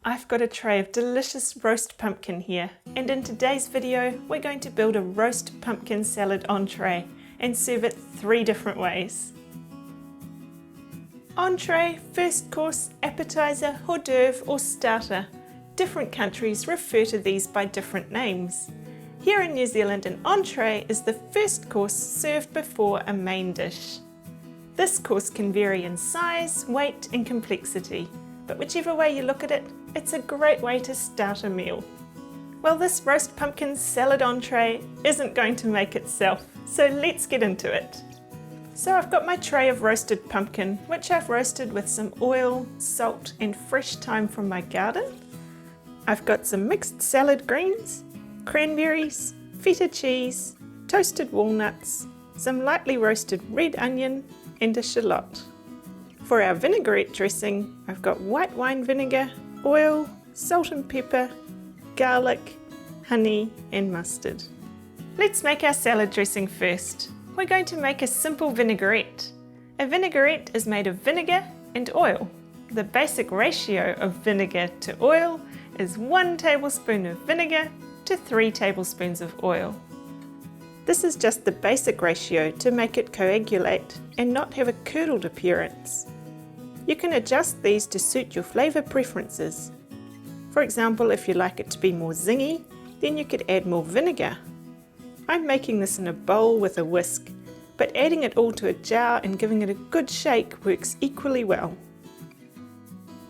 I've got a tray of delicious roast pumpkin here, and in today's video we're going to build a roast pumpkin salad entree and serve it 3 different ways. Entree, first course, appetizer, hors d'oeuvre or starter. Different countries refer to these by different names. Here in New Zealand, an entree is the first course served before a main dish. This course can vary in size, weight and complexity, but whichever way you look at it, it's a great way to start a meal. Well, this roast pumpkin salad entree isn't going to make itself, so let's get into it. So I've got my tray of roasted pumpkin, which I've roasted with some oil, salt and fresh thyme from my garden. I've got some mixed salad greens, cranberries, feta cheese, toasted walnuts, some lightly roasted red onion and a shallot. For our vinaigrette dressing, I've got white wine vinegar, oil, salt and pepper, garlic, honey and mustard. Let's make our salad dressing first. We're going to make a simple vinaigrette. A vinaigrette is made of vinegar and oil. The basic ratio of vinegar to oil is 1 tablespoon of vinegar to 3 tablespoons of oil. This is just the basic ratio to make it coagulate and not have a curdled appearance. You can adjust these to suit your flavour preferences. For example, if you like it to be more zingy, then you could add more vinegar. I'm making this in a bowl with a whisk, but adding it all to a jar and giving it a good shake works equally well.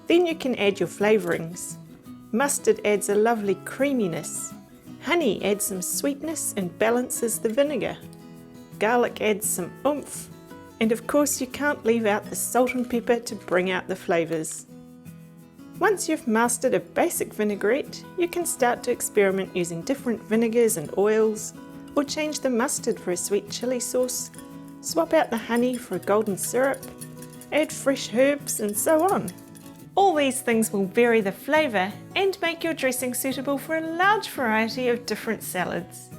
Then you can add your flavourings. Mustard adds a lovely creaminess. Honey adds some sweetness and balances the vinegar. Garlic adds some oomph. And of course you can't leave out the salt and pepper to bring out the flavours. Once you've mastered a basic vinaigrette, you can start to experiment using different vinegars and oils, or change the mustard for a sweet chilli sauce, swap out the honey for a golden syrup, add fresh herbs and so on. All these things will vary the flavour and make your dressing suitable for a large variety of different salads.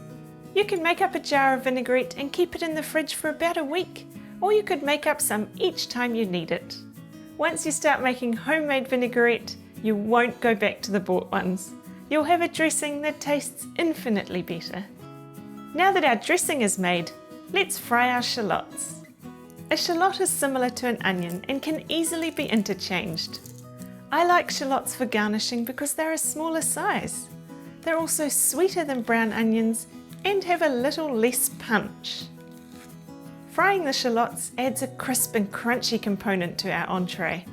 You can make up a jar of vinaigrette and keep it in the fridge for about a week, or you could make up some each time you need it. Once you start making homemade vinaigrette, you won't go back to the bought ones. You'll have a dressing that tastes infinitely better. Now that our dressing is made, let's fry our shallots. A shallot is similar to an onion and can easily be interchanged. I like shallots for garnishing because they're a smaller size. They're also sweeter than brown onions and have a little less punch. Frying the shallots adds a crisp and crunchy component to our entree.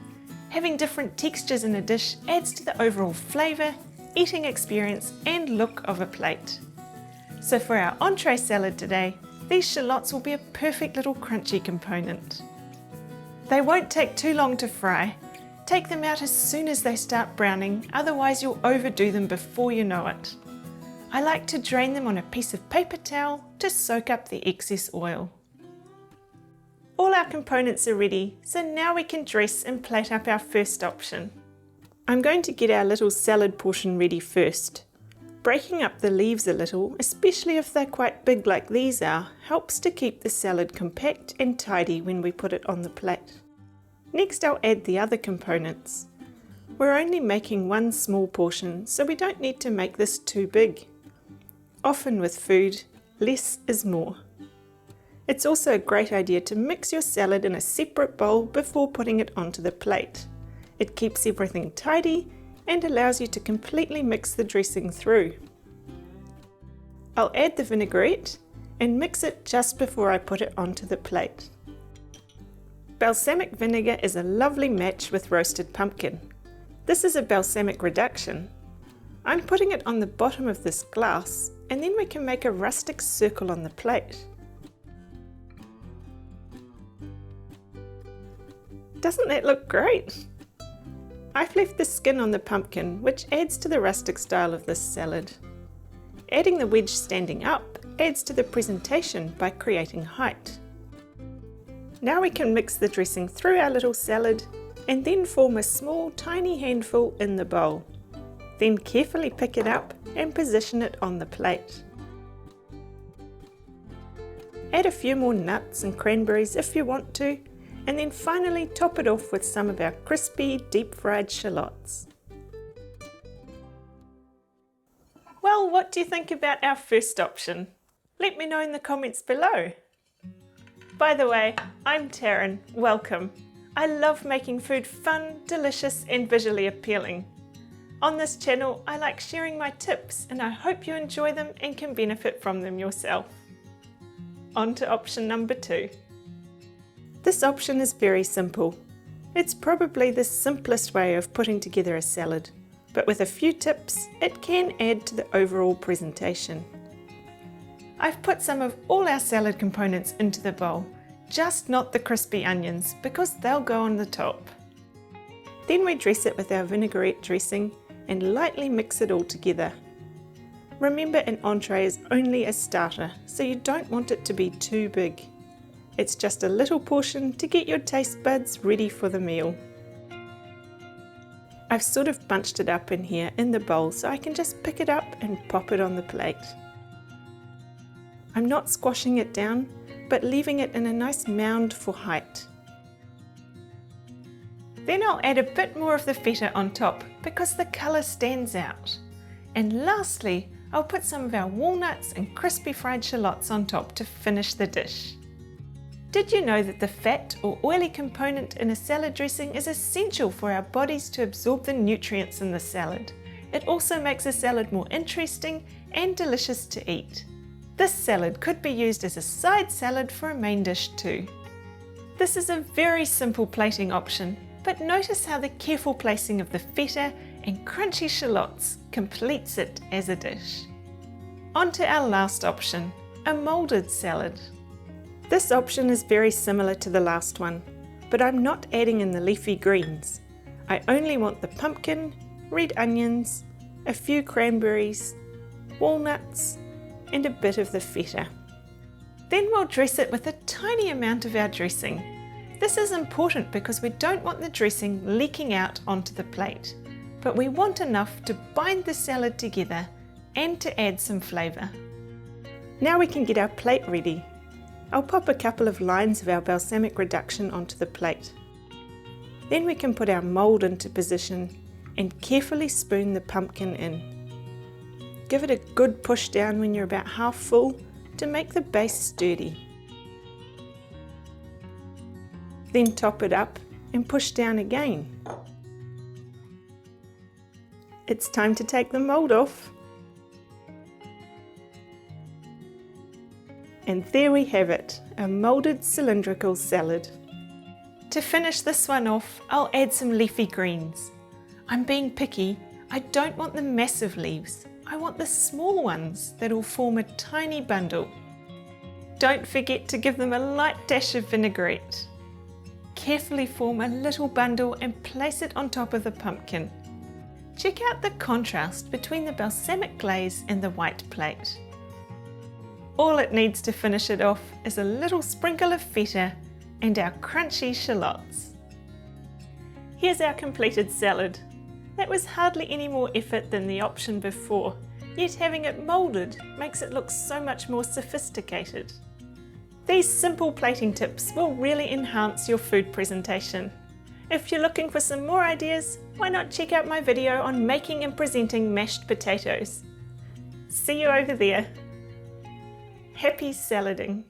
Having different textures in a dish adds to the overall flavour, eating experience and look of a plate. So for our entree salad today, these shallots will be a perfect little crunchy component. They won't take too long to fry. Take them out as soon as they start browning, otherwise you'll overdo them before you know it. I like to drain them on a piece of paper towel to soak up the excess oil. All our components are ready, so now we can dress and plate up our first option. I'm going to get our little salad portion ready first. Breaking up the leaves a little, especially if they're quite big like these are, helps to keep the salad compact and tidy when we put it on the plate. Next I'll add the other components. We're only making 1 small portion, so we don't need to make this too big. Often with food, less is more. It's also a great idea to mix your salad in a separate bowl before putting it onto the plate. It keeps everything tidy and allows you to completely mix the dressing through. I'll add the vinaigrette and mix it just before I put it onto the plate. Balsamic vinegar is a lovely match with roasted pumpkin. This is a balsamic reduction. I'm putting it on the bottom of this glass and then we can make a rustic circle on the plate. Doesn't that look great? I've left the skin on the pumpkin, which adds to the rustic style of this salad. Adding the wedge standing up adds to the presentation by creating height. Now we can mix the dressing through our little salad and then form a small tiny handful in the bowl. Then carefully pick it up and position it on the plate. Add a few more nuts and cranberries if you want to, and then finally top it off with some of our crispy deep fried shallots. what do you think about our first option? Let me know in the comments below. By the way, I'm Taryn, welcome. I love making food fun, delicious and visually appealing. On this channel, I like sharing my tips and I hope you enjoy them and can benefit from them yourself. On to option number 2. This option is very simple. It's probably the simplest way of putting together a salad, but with a few tips, it can add to the overall presentation. I've put some of all our salad components into the bowl, just not the crispy onions because they'll go on the top. Then we dress it with our vinaigrette dressing and lightly mix it all together. Remember, an entree is only a starter, so you don't want it to be too big. It's just a little portion to get your taste buds ready for the meal. I've sort of bunched it up in here in the bowl so I can just pick it up and pop it on the plate. I'm not squashing it down, but leaving it in a nice mound for height. Then I'll add a bit more of the feta on top because the colour stands out. And lastly, I'll put some of our walnuts and crispy fried shallots on top to finish the dish. Did you know that the fat or oily component in a salad dressing is essential for our bodies to absorb the nutrients in the salad? It also makes a salad more interesting and delicious to eat. This salad could be used as a side salad for a main dish too. This is a very simple plating option, but notice how the careful placing of the feta and crunchy shallots completes it as a dish. On to our last option, a moulded salad. This option is very similar to the last one, but I'm not adding in the leafy greens. I only want the pumpkin, red onions, a few cranberries, walnuts, and a bit of the feta. Then we'll dress it with a tiny amount of our dressing. This is important because we don't want the dressing leaking out onto the plate, but we want enough to bind the salad together and to add some flavour. Now we can get our plate ready. I'll pop a couple of lines of our balsamic reduction onto the plate. Then we can put our mould into position and carefully spoon the pumpkin in. Give it a good push down when you're about half full to make the base sturdy. Then top it up and push down again. It's time to take the mould off. And there we have it, a moulded cylindrical salad. To finish this one off, I'll add some leafy greens. I'm being picky, I don't want the massive leaves. I want the small ones that will form a tiny bundle. Don't forget to give them a light dash of vinaigrette. Carefully form a little bundle and place it on top of the pumpkin. Check out the contrast between the balsamic glaze and the white plate. All it needs to finish it off is a little sprinkle of feta and our crunchy shallots. Here's our completed salad. That was hardly any more effort than the option before, yet having it moulded makes it look so much more sophisticated. These simple plating tips will really enhance your food presentation. If you're looking for some more ideas, why not check out my video on making and presenting mashed potatoes. See you over there. Happy salading!